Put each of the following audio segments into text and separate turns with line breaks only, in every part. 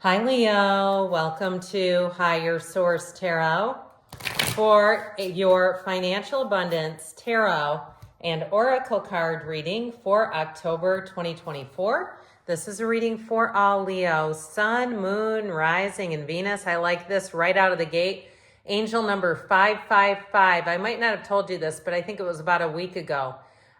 Hi, Leo. Welcome to Higher Source Tarot for your financial abundance tarot and oracle card reading for October 2024. This is a reading for all Leo, Sun, Moon, Rising, and Venus. I like this right out of the gate. Angel number 555. I might not have told you this, but I think it was about a week ago.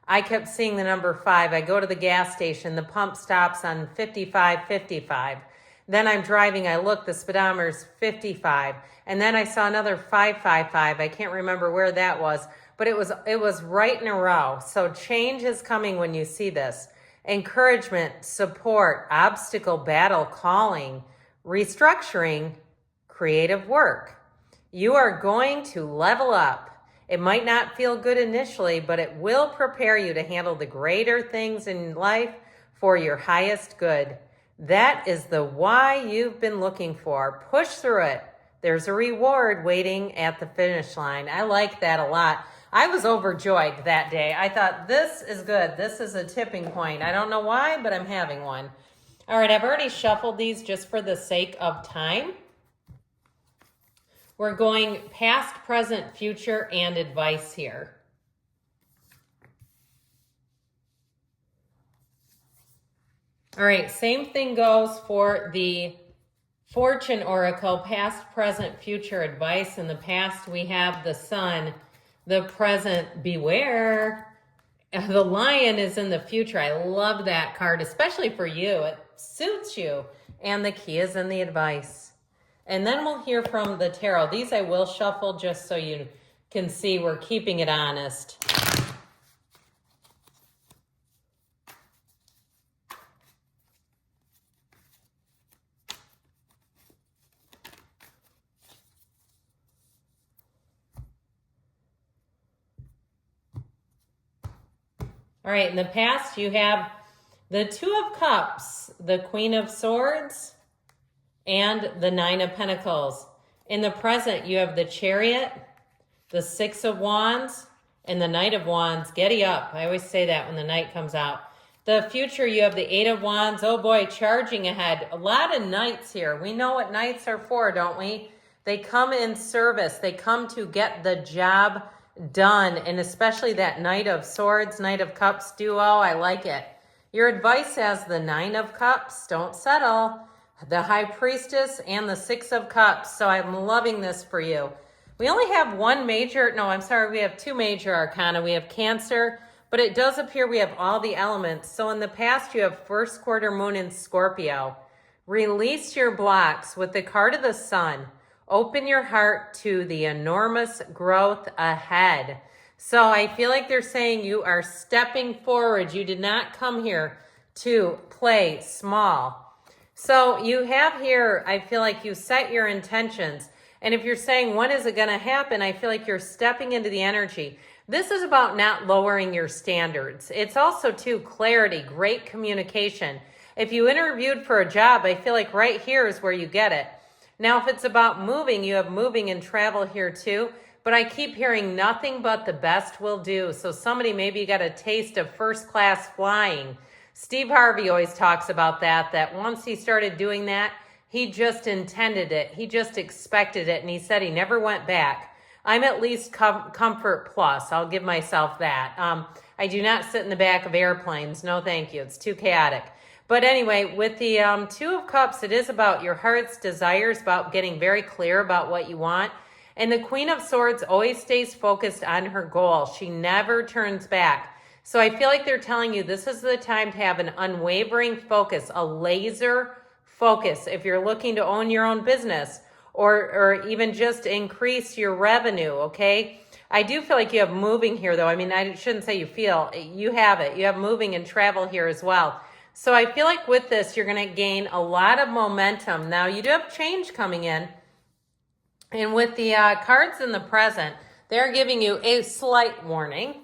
I kept seeing the number 5. I go to the gas station. The pump stops on 5555. Then I'm driving. I look, the speedometer's 55. And then I saw another 555. I can't remember where that was, but it was right in a row. So change is coming when you see this. Encouragement, support, obstacle, battle, calling, restructuring, creative work. You are going to level up. It might not feel good initially, but it will prepare you to handle the greater things in life for your highest good. That is the why you've been looking for. Push through it. There's a reward waiting at the finish line. I like that a lot. I was overjoyed that day. I thought, this is good. This is a tipping point. I don't know why, but I'm having one. All right, I've already shuffled these just for the sake of time. We're going past, present, future, and advice here. All right, same thing goes for the Fortune Oracle, past, present, future advice. In the past, we have the Sun. The present, beware. The Lion is in the future. I love that card, especially for you. It suits you. And the Key is in the advice. And then we'll hear from the tarot. These I will shuffle just so you can see we're keeping it honest. All right, in the past you have the Two of Cups, the Queen of Swords, and the Nine of Pentacles. In the present, you have the Chariot, the Six of Wands, and the Knight of Wands. Giddy up. I always say that when the Knight comes out. The future, you have the Eight of Wands. Oh boy, charging ahead. A lot of Knights here. We know what Knights are for, don't we? They come in service. They come to get the job done. And especially that Knight of Swords, Knight of Cups duo. I like it. Your advice as the Nine of Cups. Don't settle. The High Priestess and the Six of Cups. So I'm loving this for you. We only have we have two major arcana. We have Cancer, but it does appear we have all the elements. So in the past, you have first quarter moon in Scorpio. Release your blocks with the card of the Sun. Open your heart to the enormous growth ahead. So I feel like they're saying you are stepping forward. You did not come here to play small. So you have here, I feel like you set your intentions. And if you're saying, when is it going to happen? I feel like you're stepping into the energy. This is about not lowering your standards. It's also, too, clarity, great communication. If you interviewed for a job, I feel like right here is where you get it. Now, if it's about moving, you have moving and travel here, too. But I keep hearing nothing but the best will do. So somebody maybe got a taste of first-class flying. Steve Harvey always talks about that once he started doing that, he just intended it. He just expected it, and he said he never went back. I'm at least comfort plus. I'll give myself that. I do not sit in the back of airplanes. No, thank you. It's too chaotic. But anyway, with the Two of Cups, it is about your heart's desires, about getting very clear about what you want. And the Queen of Swords always stays focused on her goal. She never turns back. So I feel like they're telling you this is the time to have an unwavering focus, a laser focus. If you're looking to own your own business or even just increase your revenue, okay? I do feel like you have moving here, though. I mean, I shouldn't say you feel. You have it. You have moving and travel here as well. So I feel like with this, you're going to gain a lot of momentum. Now, you do have change coming in. And with the cards in the present, they're giving you a slight warning.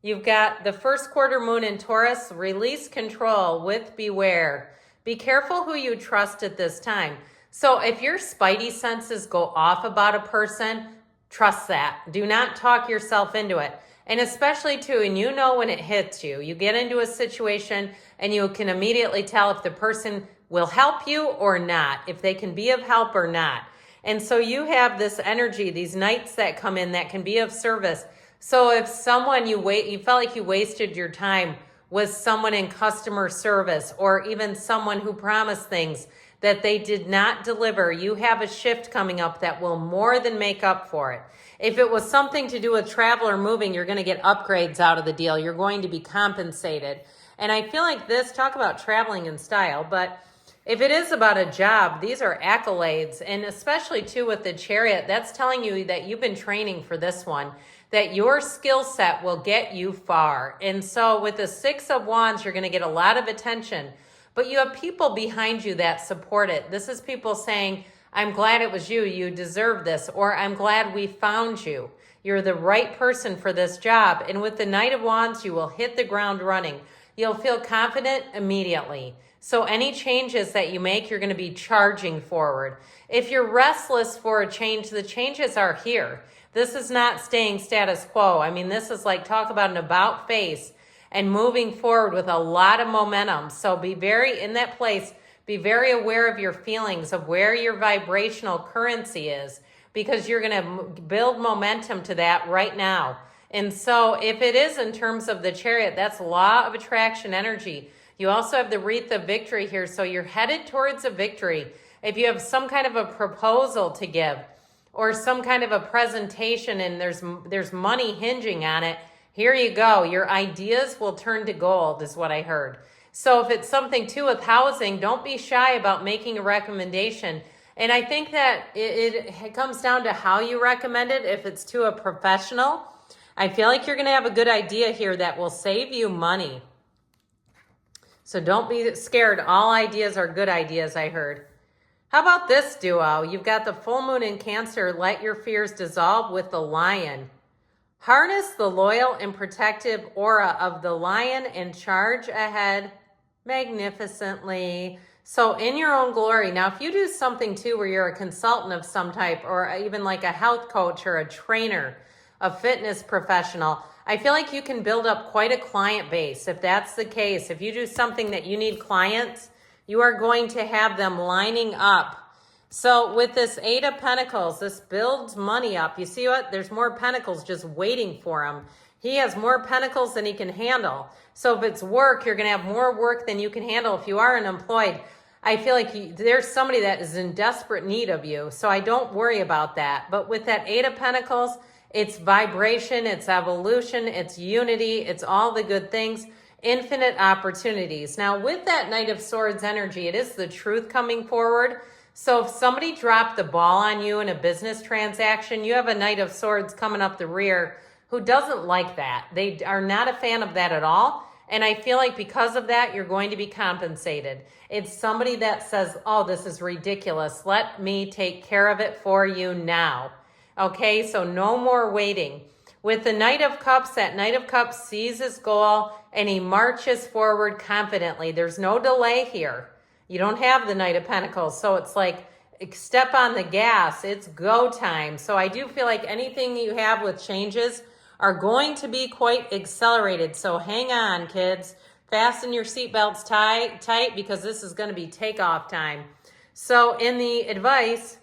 You've got the first quarter moon in Taurus, release control with beware. Be careful who you trust at this time. So if your spidey senses go off about a person, trust that. Do not talk yourself into it. And especially too, and you know when it hits you, you get into a situation and you can immediately tell if the person will help you or not, if they can be of help or not. And so you have this energy, these knights that come in that can be of service. So if someone you felt like you wasted your time with someone in customer service, or even someone who promised things that they did not deliver, you have a shift coming up that will more than make up for it. If it was something to do with travel or moving, you're going to get upgrades out of the deal. You're going to be compensated. And I feel like this, talk about traveling in style, but if it is about a job, these are accolades. And especially too with the Chariot, that's telling you that you've been training for this one, that your skill set will get you far. And so with the Six of Wands, you're going to get a lot of attention, but you have people behind you that support it. This is people saying, I'm glad it was you. You deserve this. Or I'm glad we found you. You're the right person for this job. And with the Knight of Wands, you will hit the ground running. You'll feel confident immediately. So any changes that you make, you're going to be charging forward. If you're restless for a change, the changes are here. This is not staying status quo. I mean, this is like, talk about an about face and moving forward with a lot of momentum. So be very in that place. Be very aware of your feelings, of where your vibrational currency is, because you're going to build momentum to that right now. And so if it is in terms of the Chariot, that's law of attraction energy. You also have the Wreath of Victory here. So you're headed towards a victory. If you have some kind of a proposal to give or some kind of a presentation and there's money hinging on it, here you go. Your ideas will turn to gold is what I heard. So if it's something too with housing, don't be shy about making a recommendation. And I think that it comes down to how you recommend it. If it's to a professional, I feel like you're going to have a good idea here that will save you money. So don't be scared. All ideas are good ideas, I heard. How about this duo? You've got the full moon in Cancer. Let your fears dissolve with the Lion. Harness the loyal and protective aura of the Lion and charge ahead magnificently. So in your own glory. Now, if you do something too where you're a consultant of some type, or even like a health coach or a trainer, a fitness professional, I feel like you can build up quite a client base. If that's the case, if you do something that you need clients, you are going to have them lining up. So with this Eight of Pentacles, this builds money up. You see what? There's more pentacles just waiting for him. He has more pentacles than he can handle. So if it's work, you're going to have more work than you can handle. If you are unemployed, I feel like there's somebody that is in desperate need of you. So I don't worry about that. But with that Eight of Pentacles, it's vibration, it's evolution, it's unity, it's all the good things, infinite opportunities. Now with that Knight of Swords energy, it is the truth coming forward. So if somebody dropped the ball on you in a business transaction, you have a Knight of Swords coming up the rear who doesn't like that. They are not a fan of that at all. And I feel like because of that, you're going to be compensated. It's somebody that says, oh, this is ridiculous. Let me take care of it for you now. Okay, so no more waiting. With the Knight of Cups, that Knight of Cups sees his goal and he marches forward confidently. There's no delay here. You don't have the Knight of Pentacles. So it's like, step on the gas. It's go time. So I do feel like anything you have with changes are going to be quite accelerated. So hang on, kids. Fasten your seatbelts tight because this is going to be takeoff time. So in the advice,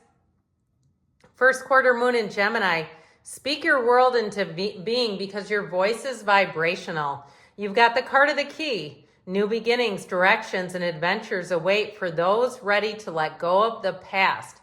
first quarter moon in Gemini, speak your world into being because your voice is vibrational. You've got the card of the key. New beginnings, directions, and adventures await for those ready to let go of the past.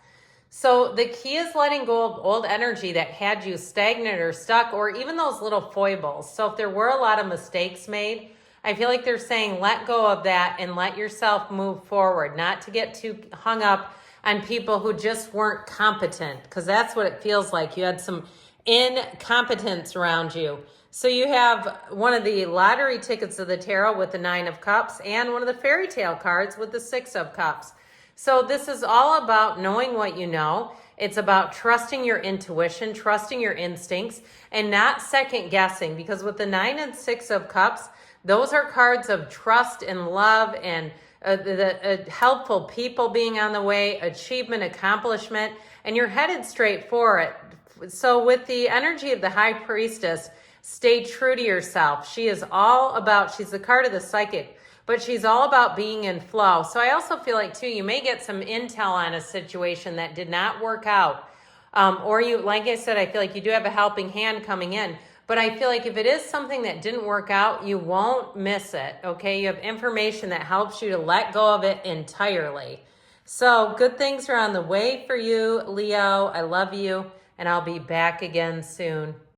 So the key is letting go of old energy that had you stagnant or stuck, or even those little foibles. So if there were a lot of mistakes made, I feel like they're saying let go of that and let yourself move forward, not to get too hung up on people who just weren't competent, because that's what it feels like. You had some incompetence around you. So you have one of the lottery tickets of the tarot with the Nine of Cups and one of the fairy tale cards with the Six of Cups. So this is all about knowing what you know. It's about trusting your intuition, trusting your instincts, and not second guessing, because with the Nine and Six of Cups, those are cards of trust and love and helpful people being on the way, achievement, accomplishment, and you're headed straight for it. So with the energy of the High Priestess, stay true to yourself. She is all about, she's the card of the psychic, but she's all about being in flow. So I also feel like too, you may get some intel on a situation that did not work out. Or you, like I said, I feel like you do have a helping hand coming in, but I feel like if it is something that didn't work out, you won't miss it. Okay. You have information that helps you to let go of it entirely. So good things are on the way for you, Leo. I love you, and I'll be back again soon.